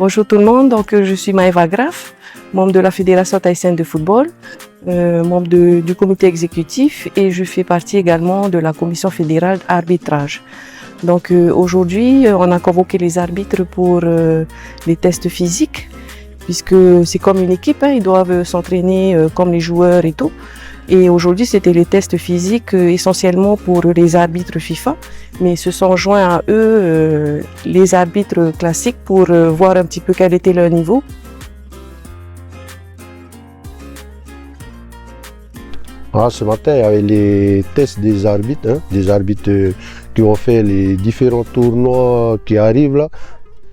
Bonjour tout le monde, donc je suis Maëva Graf, membre de la Fédération thaïsienne de football, membre du comité exécutif et je fais partie également de la commission fédérale d'arbitrage. Donc aujourd'hui, on a convoqué les arbitres pour les tests physiques, puisque c'est comme une équipe, ils doivent s'entraîner comme les joueurs et tout. Et aujourd'hui, c'était les tests physiques essentiellement pour les arbitres FIFA, mais se sont joints à eux les arbitres classiques pour voir un petit peu quel était leur niveau. Ce matin, il y avait les tests des arbitres, qui ont fait les différents tournois qui arrivent là.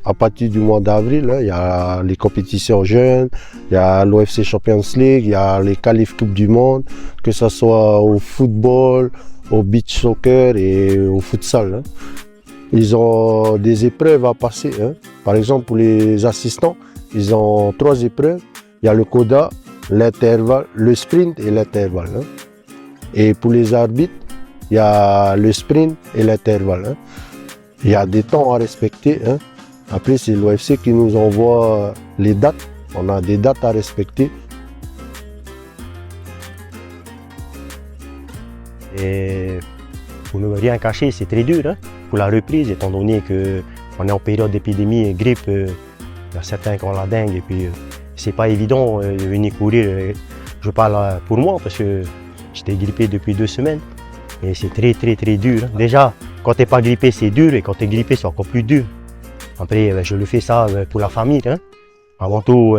À partir du mois d'avril, il y a les compétitions jeunes, il y a l'OFC Champions League, il y a les qualifs Coupe du Monde, que ce soit au football, au beach soccer et au futsal. Ils ont des épreuves à passer. Par exemple, pour les assistants, ils ont 3 épreuves. Il y a le coda, l'intervalle, le sprint et l'intervalle. Et pour les arbitres, il y a le sprint et l'intervalle. Il y a des temps à respecter. Après, c'est l'OFC qui nous envoie les dates. On a des dates à respecter. Et pour ne rien cacher, c'est très dur pour la reprise, étant donné qu'on est en période d'épidémie et grippe. Il y a certains qui ont la dengue et puis c'est pas évident de venir courir. Je parle pour moi parce que j'étais grippé depuis 2 semaines et c'est très dur. Déjà, quand tu n'es pas grippé, c'est dur et quand tu es grippé, c'est encore plus dur. Après, je le fais ça pour la famille, avant tout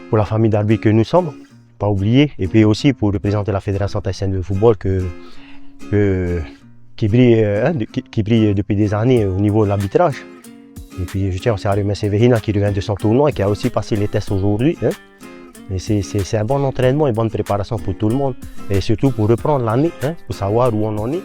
pour la famille d'arbitres que nous sommes, pas oublier, et puis aussi pour représenter la Fédération thaïsienne de football qui brille depuis des années au niveau de l'arbitrage. Et puis je tiens aussi à remercier Vehina qui revient de son tournoi et qui a aussi passé les tests aujourd'hui. Et c'est un bon entraînement et bonne préparation pour tout le monde, et surtout pour reprendre l'année, pour savoir où on en est.